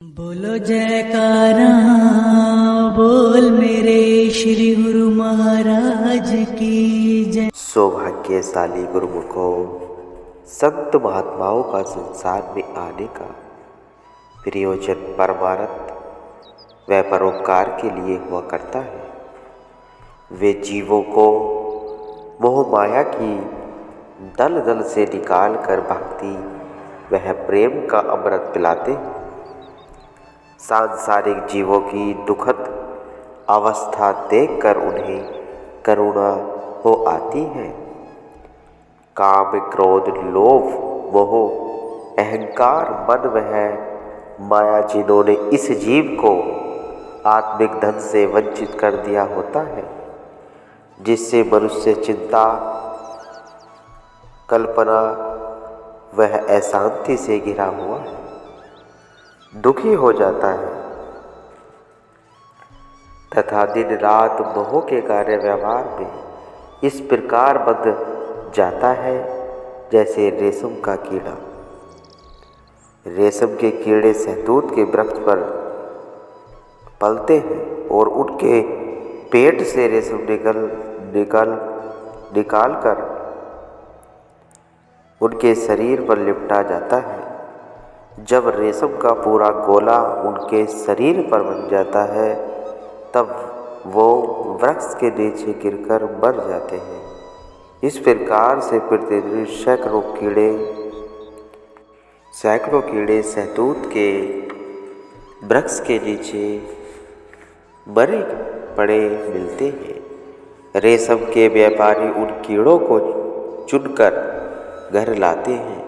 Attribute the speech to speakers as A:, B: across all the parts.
A: बोलो जयकारा बोल मेरे श्री गुरु महाराज की जय।
B: सौभाग्यशाली गुरुमुखों, संत महात्माओं का संसार में आने का प्रयोजन परमार्थ व परोपकार के लिए हुआ करता है। वे जीवों को मोह माया की दल दल से निकाल कर भक्ति वह प्रेम का अमृत पिलाते हैं। सांसारिक जीवों की दुखद अवस्था देखकर उन्हें करुणा हो आती है। काम, क्रोध, लोभ, मोह, अहंकार, मन वह माया जिन्होंने इस जीव को आत्मिक धन से वंचित कर दिया होता है, जिससे मनुष्य चिंता, कल्पना वह अशांति से घिरा हुआ है, दुखी हो जाता है तथा दिन रात मोह के कार्य व्यवहार में इस प्रकार बंध जाता है जैसे रेशम का कीड़ा। रेशम के कीड़े शहतूत के वृक्ष पर पलते हैं और उनके पेट से रेशम निकाल कर उनके शरीर पर लिपटा जाता है। जब रेशम का पूरा गोला उनके शरीर पर बन जाता है, तब वो वृक्ष के नीचे गिरकर मर जाते हैं। इस प्रकार से प्रतिदिन सैकड़ों कीड़े शहतूत के वृक्ष के नीचे मरे पड़े मिलते हैं। रेशम के व्यापारी उन कीड़ों को चुनकर घर लाते हैं,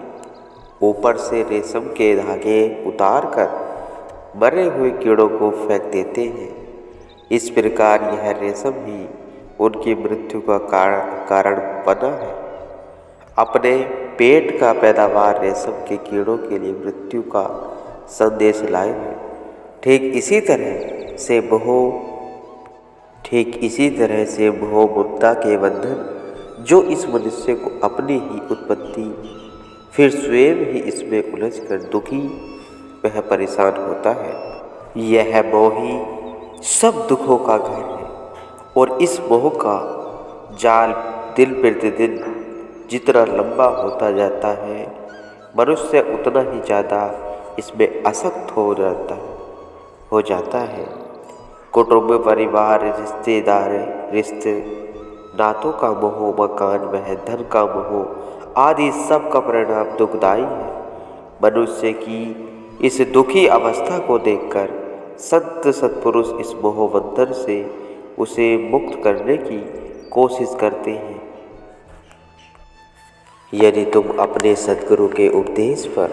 B: ऊपर से रेशम के धागे उतारकर मरे हुए कीड़ों को फेंक देते हैं। इस प्रकार यह रेशम ही उनकी मृत्यु का कारण बना है। अपने पेट का पैदावार रेशम के कीड़ों के लिए मृत्यु का संदेश लाए हैं। ठीक इसी तरह से मोह ममता के बंधन जो इस मनुष्य को अपनी ही उत्पत्ति फिर स्वयं ही इसमें उलझकर दुखी वह परेशान होता है। यह मोह ही सब दुखों का घर है और इस मोह का जाल दिन प्रतिदिन जितना लंबा होता जाता है, मनुष्य उतना ही ज़्यादा इसमें आसक्त हो जाता है। कुटुंब, परिवार, रिश्ते नातों का मोह, मकान वह धन का मोह आदि सब का परिणाम दुखदायी है। मनुष्य की इस दुखी अवस्था को देखकर संत सत्पुरुष इस मोह बंधन से उसे मुक्त करने की कोशिश करते हैं। यदि तुम अपने सद्गुरु के उपदेश पर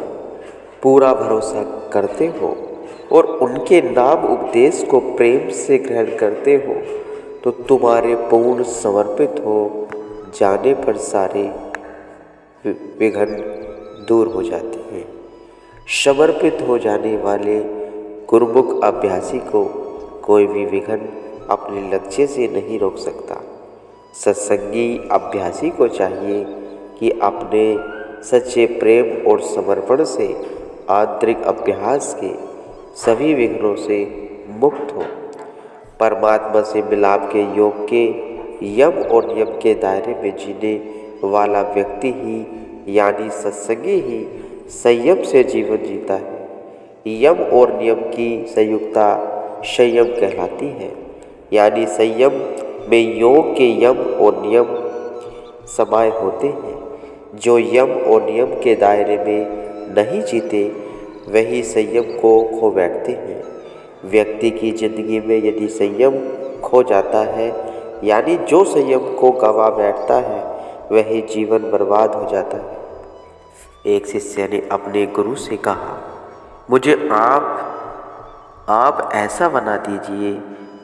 B: पूरा भरोसा करते हो और उनके नाम उपदेश को प्रेम से ग्रहण करते हो, तो तुम्हारे पूर्ण समर्पित हो जाने पर सारे विघ्न दूर हो जाते हैं। समर्पित हो जाने वाले गुरुमुख अभ्यासी को कोई भी विघ्न अपने लक्ष्य से नहीं रोक सकता। सत्संगी अभ्यासी को चाहिए कि अपने सच्चे प्रेम और समर्पण से आंतरिक अभ्यास के सभी विघ्नों से मुक्त हो। परमात्मा से मिलाप के योग के यम और नियम के दायरे में जीने वाला व्यक्ति ही यानी सत्संगी ही संयम से जीवन जीता है। यम और नियम की संयुक्ता संयम कहलाती है, यानी संयम में योग के यम और नियम समाये होते हैं। जो यम और नियम के दायरे में नहीं जीते वही संयम को खो बैठते हैं। व्यक्ति की जिंदगी में यदि संयम खो जाता है, यानी जो संयम को गंवा बैठता है, वही जीवन बर्बाद हो जाता है। एक शिष्य ने अपने गुरु से कहा, मुझे आप ऐसा बना दीजिए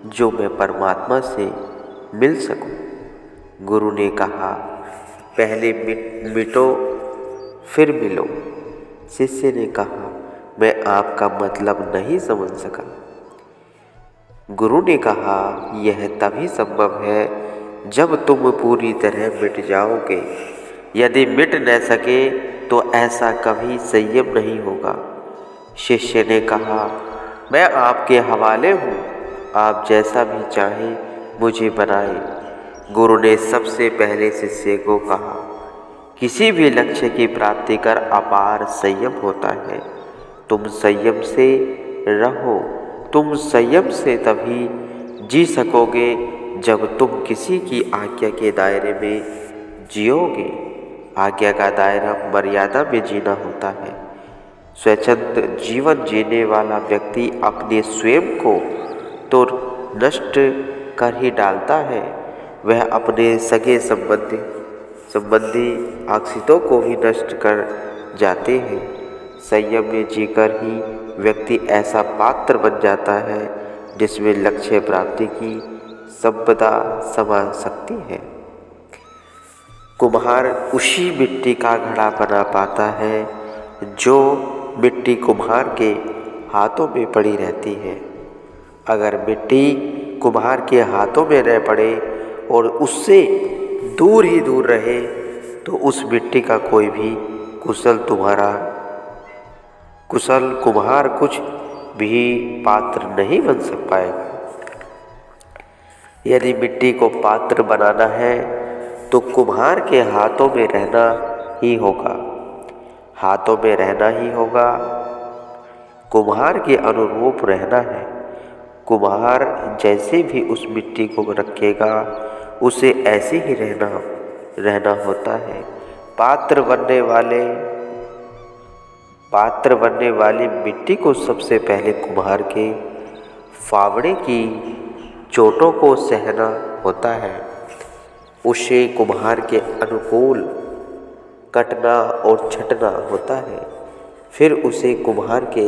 B: जो मैं परमात्मा से मिल सकूं। गुरु ने कहा, पहले मिटो फिर मिलो। शिष्य ने कहा, मैं आपका मतलब नहीं समझ सका। गुरु ने कहा, यह तभी संभव है जब तुम पूरी तरह मिट जाओगे। यदि मिट न सके तो ऐसा कभी संयम नहीं होगा। शिष्य ने कहा, मैं आपके हवाले हूँ, आप जैसा भी चाहें मुझे बनाए। गुरु ने सबसे पहले शिष्य को कहा, किसी भी लक्ष्य की प्राप्ति कर अपार संयम होता है। तुम संयम से रहो। तुम संयम से तभी जी सकोगे जब तुम किसी की आज्ञा के दायरे में जियोगे। आज्ञा का दायरा मर्यादा में जीना होता है। स्वच्छंद जीवन जीने वाला व्यक्ति अपने स्वयं को तो नष्ट कर ही डालता है, वह अपने सगे संबंधी आश्रितों को भी नष्ट कर जाते हैं। संयम में जीकर ही व्यक्ति ऐसा पात्र बन जाता है जिसमें लक्ष्य प्राप्ति की संपदा समा सकती है। कुम्हार उसी मिट्टी का घड़ा बना पाता है जो मिट्टी कुम्हार के हाथों में पड़ी रहती है। अगर मिट्टी कुम्हार के हाथों में न पड़े और उससे दूर ही दूर रहे तो उस मिट्टी का कोई भी कुशल कुम्हार कुछ भी पात्र नहीं बन सक पाएगा। यदि मिट्टी को पात्र बनाना है तो कुम्हार के हाथों में रहना ही होगा। हाथों में रहना ही होगा, कुम्हार के अनुरूप रहना है। कुम्हार जैसे भी उस मिट्टी को रखेगा उसे ऐसे ही रहना होता है। पात्र बनने वाली मिट्टी को सबसे पहले कुम्हार के फावड़े की चोटों को सहना होता है। उसे कुम्हार के अनुकूल कटना और छटना होता है। फिर उसे कुम्हार के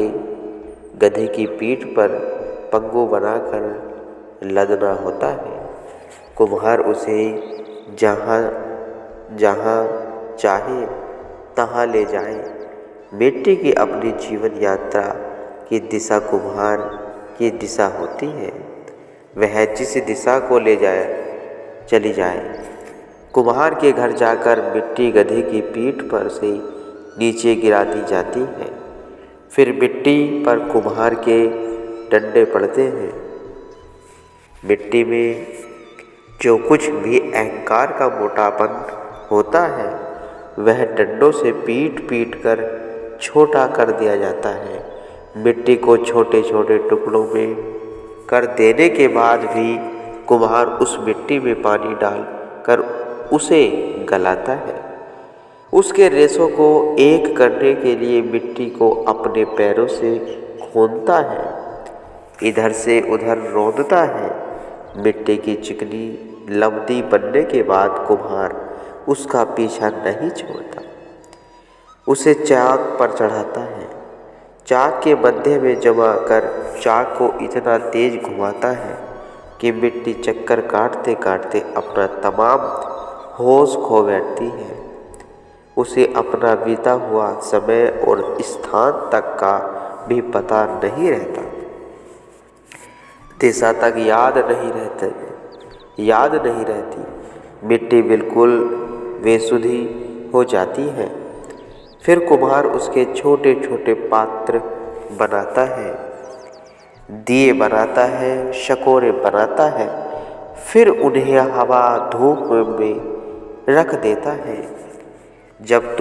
B: गधे की पीठ पर पंगु बनाकर लदना होता है। कुम्हार उसे जहाँ चाहे तहाँ ले जाए। मिट्टी की अपनी जीवन यात्रा की दिशा कुम्हार की दिशा होती है। वह जिस दिशा को चली जाए। कुम्हार के घर जाकर मिट्टी गधे की पीठ पर से नीचे गिरा दी जाती है। फिर मिट्टी पर कुम्हार के डंडे पड़ते हैं। मिट्टी में जो कुछ भी अहंकार का मोटापन होता है वह डंडों से पीट कर छोटा कर दिया जाता है। मिट्टी को छोटे छोटे टुकड़ों में कर देने के बाद भी कुम्हार उस मिट्टी में पानी डालकर उसे गलाता है। उसके रेशों को एक करने के लिए मिट्टी को अपने पैरों से खोदता है, इधर से उधर रौंदता है। मिट्टी की चिकनी लवदी बनने के बाद कुम्हार उसका पीछा नहीं छोड़ता, उसे चाक पर चढ़ाता है। चाक के मध्य में जमा कर चाक को इतना तेज घुमाता है कि मिट्टी चक्कर काटते काटते अपना तमाम होश खो बैठती है। उसे अपना बीता हुआ समय और स्थान तक का भी पता नहीं रहता। दिशा तक याद नहीं रहती। मिट्टी बिल्कुल बेसुधी हो जाती है। फिर कुम्हार उसके छोटे छोटे पात्र बनाता है, दिए बनाता है, शकोरे बनाता है। फिर उन्हें हवा धूप में रख देता है। जब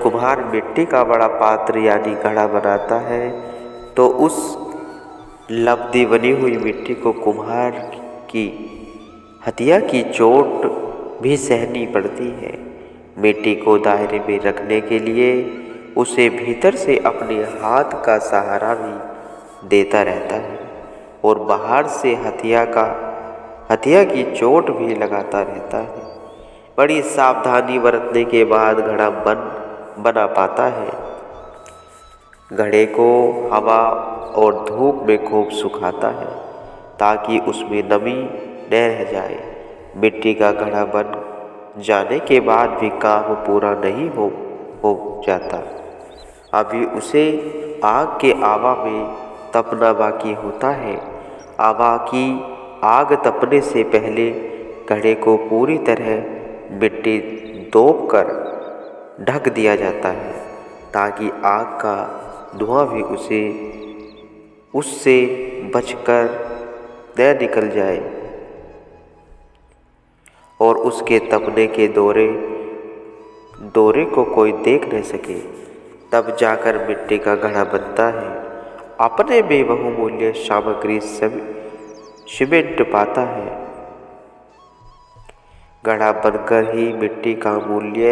B: कुम्हार मिट्टी का बड़ा पात्र यानी घड़ा बनाता है तो उस लवदी बनी हुई मिट्टी को कुम्हार की हथिया की चोट भी सहनी पड़ती है। मिट्टी को दायरे में रखने के लिए उसे भीतर से अपने हाथ का सहारा भी देता रहता है और बाहर से हथिया की चोट भी लगाता रहता है। बड़ी सावधानी बरतने के बाद घड़ा बना पाता है। घड़े को हवा और धूप में खूब सुखाता है ताकि उसमें नमी न रह जाए। मिट्टी का घड़ा बन जाने के बाद भी काम पूरा नहीं हो जाता। अभी उसे आग के आवा में तपना बाकी होता है। आवा की आग तपने से पहले घड़े को पूरी तरह मिट्टी दौब कर ढक दिया जाता है ताकि आग का धुआं भी उससे बचकर न निकल जाए और उसके तपने के दौरे को कोई देख न सके। तब जाकर मिट्टी का घड़ा बनता है। अपने में बहुमूल्य सामग्री सीमेंट पाता है। घड़ा बनकर ही मिट्टी का मूल्य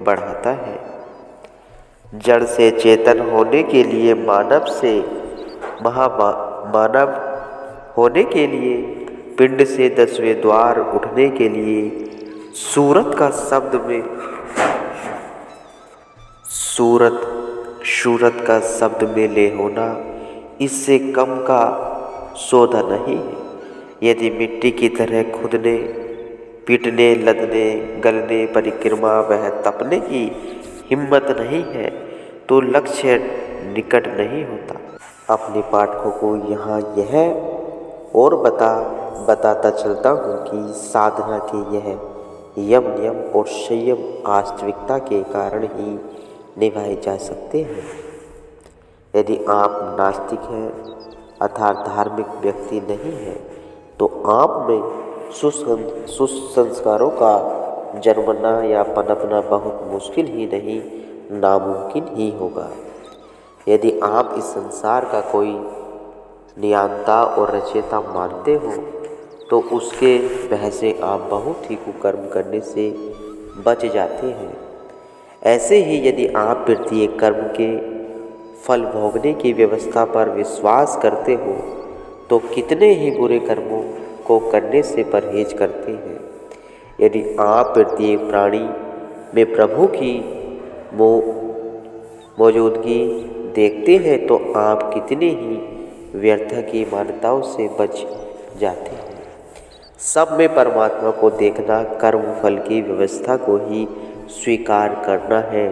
B: बढ़ाता है। जड़ से चेतन होने के लिए, मानव से महामानव होने के लिए, पिंड से 10वें द्वार उठने के लिए सूरत का शब्द में ले होना, इससे कम का सौदा नहीं है। यदि मिट्टी की तरह खुदने, पीटने, लदने, गलने, परिक्रमा वह तपने की हिम्मत नहीं है तो लक्ष्य निकट नहीं होता। अपने पाठकों को यहाँ यह और बताता चलता हूँ कि साधना के यह यम नियम और संयम वास्तविकता के कारण ही निभाए जा सकते हैं। यदि आप नास्तिक हैं अर्थात धार्मिक व्यक्ति नहीं हैं तो आप में सुसंस्कारों का जन्मना या पनपना बहुत मुश्किल ही नहीं, नामुमकिन ही होगा। यदि आप इस संसार का कोई नियंता और रचयिता मानते हो तो उसके वजह से आप बहुत ही कुकर्म करने से बच जाते हैं। ऐसे ही यदि आप प्रत्येक कर्म के फल भोगने की व्यवस्था पर विश्वास करते हो तो कितने ही बुरे कर्मों को करने से परहेज करते हैं। यदि आप प्रत्येक प्राणी में प्रभु की मौजूदगी देखते हैं तो आप कितने ही व्यर्थ की मान्यताओं से बच जाते हैं। सब में परमात्मा को देखना कर्म फल की व्यवस्था को ही स्वीकार करना है।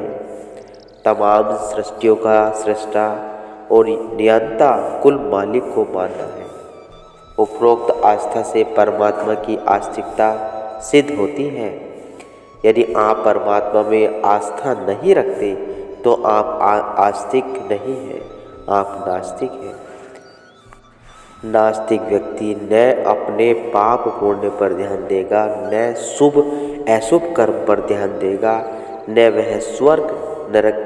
B: तमाम सृष्टियों का सृष्टा और नियंता कुल मालिक को मानना है। उपरोक्त आस्था से परमात्मा की आस्तिकता सिद्ध होती है। यदि आप परमात्मा में आस्था नहीं रखते तो आप आस्तिक नहीं हैं, आप नास्तिक हैं। नास्तिक व्यक्ति न अपने पाप पुण्य पर ध्यान देगा, न शुभ अशुभ कर्म पर ध्यान देगा, न वह स्वर्ग नरक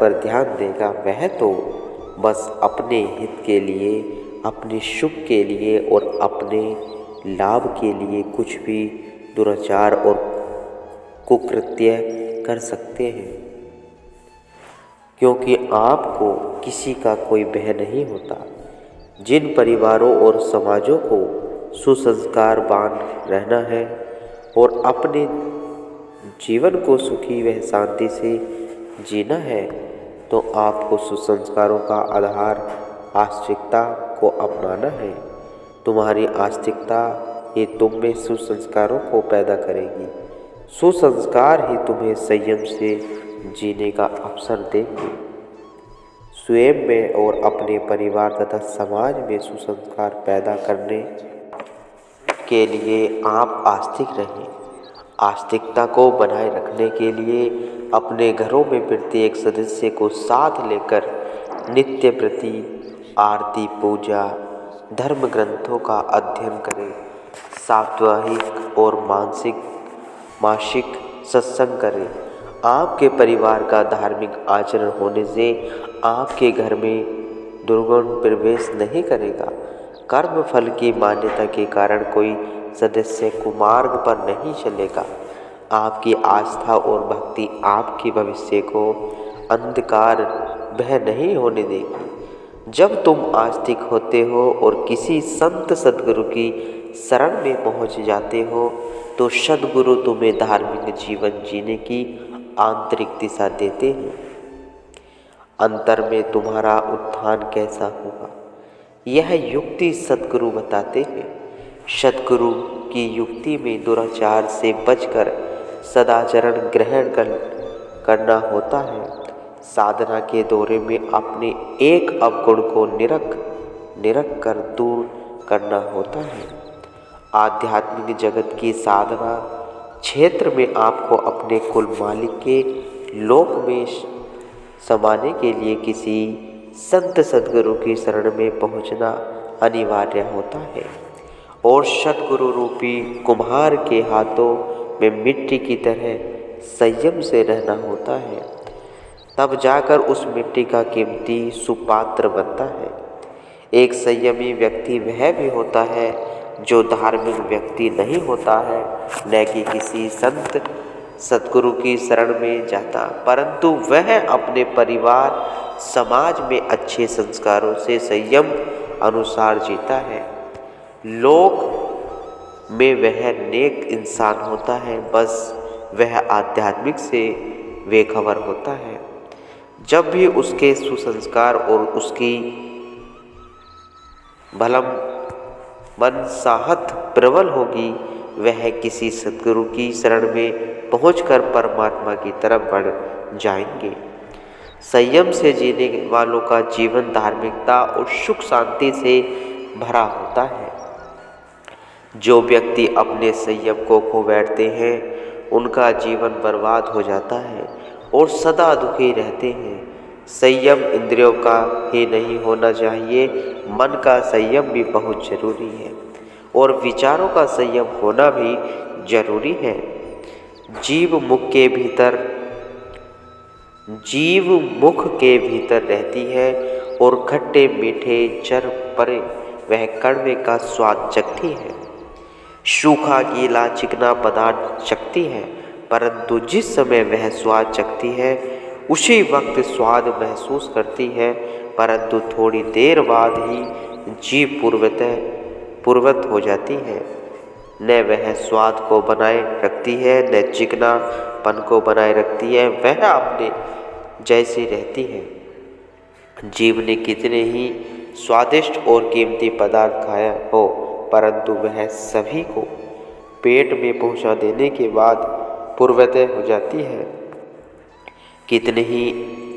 B: पर ध्यान देगा। वह तो बस अपने हित के लिए, अपने शुभ के लिए और अपने लाभ के लिए कुछ भी दुराचार और कुकृत्य कर सकते हैं, क्योंकि आपको किसी का कोई भय नहीं होता। जिन परिवारों और समाजों को सुसंस्कारवान रहना है और अपने जीवन को सुखी व शांति से जीना है तो आपको सुसंस्कारों का आधार आस्तिकता को अपनाना है। तुम्हारी आस्तिकता ही तुम में सुसंस्कारों को पैदा करेगी। सुसंस्कार ही तुम्हें संयम से जीने का अवसर देंगे। स्वयं में और अपने परिवार तथा समाज में सुसंस्कार पैदा करने के लिए आप आस्तिक रहें। आस्तिकता को बनाए रखने के लिए अपने घरों में प्रत्येक सदस्य को साथ लेकर नित्य प्रति आरती, पूजा, धर्म ग्रंथों का अध्ययन करें। साप्ताहिक और मासिक सत्संग करें। आपके परिवार का धार्मिक आचरण होने से आपके घर में दुर्गुण प्रवेश नहीं करेगा। कर्म फल की मान्यता के कारण कोई सदस्य कुमार्ग पर नहीं चलेगा। आपकी आस्था और भक्ति आपके भविष्य को अंधकार भय नहीं होने देगी। जब तुम आस्तिक होते हो और किसी संत सद्गुरु की शरण में पहुंच जाते हो तो सद्गुरु तुम्हें धार्मिक जीवन जीने की आंतरिक दिशा देते हैं। अंतर में तुम्हारा उत्थान कैसा होगा यह युक्ति सद्गुरु बताते हैं। सद्गुरु की युक्ति में दुराचार से बचकर सदाचरण ग्रहण करना होता है। साधना के दौरे में अपने एक अवगुण को निरख कर दूर करना होता है। आध्यात्मिक जगत की साधना क्षेत्र में आपको अपने कुल मालिक के लोक में समाने के लिए किसी संत सद्गुरु की शरण में पहुंचना अनिवार्य होता है और सद्गुरु रूपी कुम्हार के हाथों में मिट्टी की तरह संयम से रहना होता है। तब जाकर उस मिट्टी का कीमती सुपात्र बनता है। एक संयमी व्यक्ति वह भी होता है जो धार्मिक व्यक्ति नहीं होता है, न कि किसी संत सद्गुरु की शरण में जाता, परंतु वह अपने परिवार समाज में अच्छे संस्कारों से संयम अनुसार जीता है। लोक में वह नेक इंसान होता है, बस वह आध्यात्मिक से बेखबर होता है। जब भी उसके सुसंस्कार और उसकी भलम मनसाहत प्रबल होगी, वह किसी सद्गुरु की शरण में पहुंचकर परमात्मा की तरफ बढ़ जाएंगे। संयम से जीने वालों का जीवन धार्मिकता और सुख शांति से भरा होता है। जो व्यक्ति अपने संयम को खो बैठते हैं, उनका जीवन बर्बाद हो जाता है और सदा दुखी रहते हैं। संयम इंद्रियों का ही नहीं होना चाहिए, मन का संयम भी बहुत जरूरी है और विचारों का संयम होना भी जरूरी है। जीव मुख के भीतर रहती है और खट्टे मीठे जर परे वह कड़वे का स्वाद चखती है। सूखा गीला चिकना पदार्थ चखती है, परंतु जिस समय वह स्वाद चखती है उसी वक्त स्वाद महसूस करती है, परंतु थोड़ी देर बाद ही जीव पूर्वत हो जाती है। न वह स्वाद को बनाए रखती है, न चिकनापन को बनाए रखती है, वह अपने जैसी रहती है। जीव ने कितने ही स्वादिष्ट और कीमती पदार्थ खाया हो, परंतु वह सभी को पेट में पहुंचा देने के बाद पूर्वत हो जाती है। कितने ही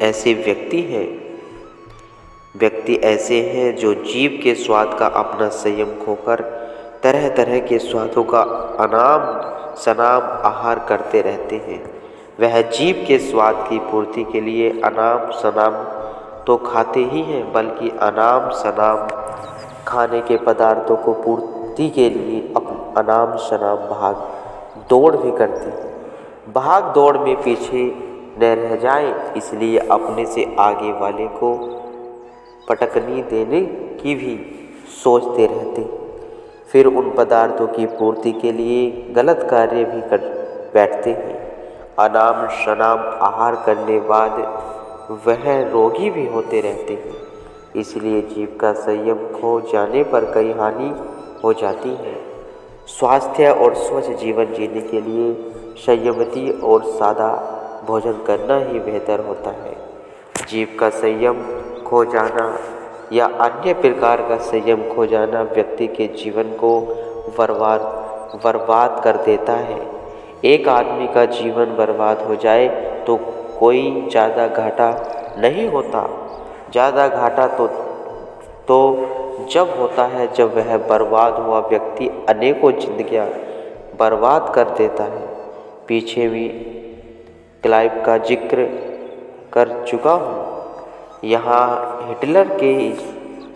B: ऐसे व्यक्ति ऐसे हैं जो जीव के स्वाद का अपना संयम खोकर तरह तरह के स्वादों का अनाम सनाम आहार करते रहते हैं। वह जीव के स्वाद की पूर्ति के लिए अनाम सनाम तो खाते ही हैं, बल्कि अनाम सनाम खाने के पदार्थों को पूर्ति के लिए अनाम शनाम भाग दौड़ भी करते हैं। भाग दौड़ में पीछे न रह जाए, इसलिए अपने से आगे वाले को पटकनी देने की भी सोचते रहते, फिर उन पदार्थों की पूर्ति के लिए गलत कार्य भी कर बैठते हैं। अनाम शनाम आहार करने बाद वह रोगी भी होते रहते हैं। इसलिए जीव का संयम खो जाने पर कई हानि हो जाती है। स्वास्थ्य और स्वच्छ जीवन जीने के लिए संयमती और सादा भोजन करना ही बेहतर होता है। जीव का संयम खो जाना या अन्य प्रकार का संयम खो जाना व्यक्ति के जीवन को बर्बाद कर देता है। एक आदमी का जीवन बर्बाद हो जाए तो कोई ज़्यादा घाटा नहीं होता। ज़्यादा घाटा तो जब होता है जब वह बर्बाद हुआ व्यक्ति अनेकों जिंदगियां बर्बाद कर देता है। पीछे भी क्लाइव का जिक्र कर चुका हूँ। यहाँ हिटलर के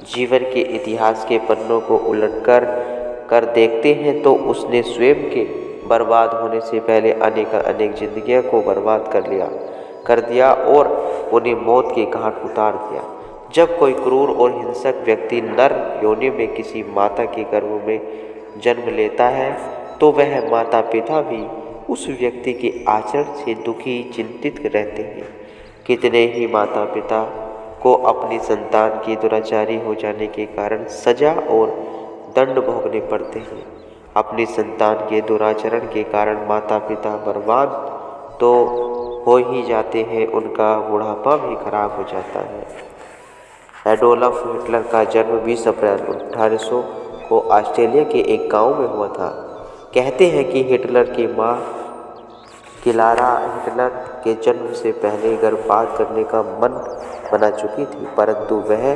B: जीवन के इतिहास के पन्नों को उलटकर देखते हैं तो उसने स्वयं के बर्बाद होने से पहले अनेक जिंदगियों को बर्बाद कर दिया और उन्हें मौत के घाट उतार दिया। जब कोई क्रूर और हिंसक व्यक्ति नर योनि में किसी माता के गर्भ में जन्म लेता है तो वह माता पिता भी उस व्यक्ति के आचरण से दुखी चिंतित रहते हैं। कितने ही माता पिता को अपनी संतान की दुराचारी हो जाने के कारण सजा और दंड भोगने पड़ते हैं। अपनी संतान के दुराचरण के कारण माता पिता बर्बाद तो हो ही जाते हैं, उनका बुढ़ापा भी खराब हो जाता है। एडोल्फ हिटलर का जन्म 20 अप्रैल 1800 को ऑस्ट्रेलिया के एक गांव में हुआ था। कहते हैं कि हिटलर की मां क्लारा हिटलर के जन्म से पहले गर्भपात करने का मन बना चुकी थी, परंतु वह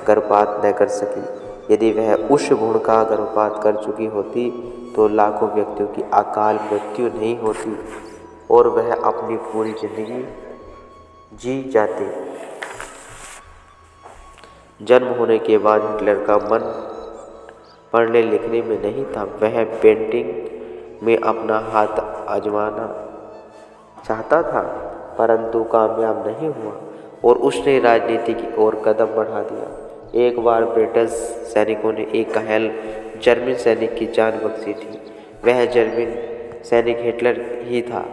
B: गर्भपात न कर सकी। यदि वह उस गुण का गर्भपात कर चुकी होती तो लाखों व्यक्तियों की अकाल मृत्यु नहीं होती और वह अपनी पूरी जिंदगी जी जाती। जन्म होने के बाद हिटलर का मन पढ़ने लिखने में नहीं था। वह पेंटिंग में अपना हाथ आजमाना चाहता था, परंतु कामयाब नहीं हुआ और उसने राजनीति की ओर कदम बढ़ा दिया। एक बार ब्रिटिश सैनिकों ने एक घायल जर्मन सैनिक की जान बख्शी थी। वह जर्मन सैनिक हिटलर ही था।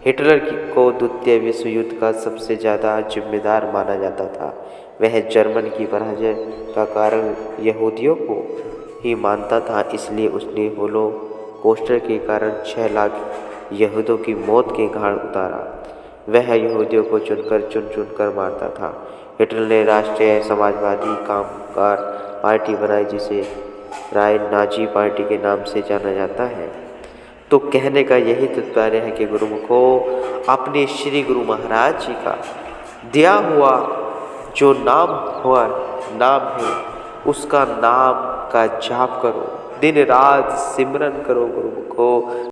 B: हिटलर को द्वितीय विश्व युद्ध का सबसे ज़्यादा जिम्मेदार माना जाता था। वह जर्मन की पराजय का कारण यहूदियों को ही मानता था, इसलिए उसने होलोकॉस्ट के कारण 6 लाख यहूदियों की मौत के घाट उतारा। वह यहूदियों को चुन चुन मारता था। हिटलर ने राष्ट्रीय समाजवादी कामगार पार्टी बनाई, जिसे राय नाजी पार्टी के नाम से जाना जाता है। तो कहने का यही तात्पर्य है कि गुरुमुखों, अपने श्री गुरु महाराज जी का दिया हुआ जो नाम है उसका नाम का जाप करो, दिन रात सिमरन करो गुरुमुखों।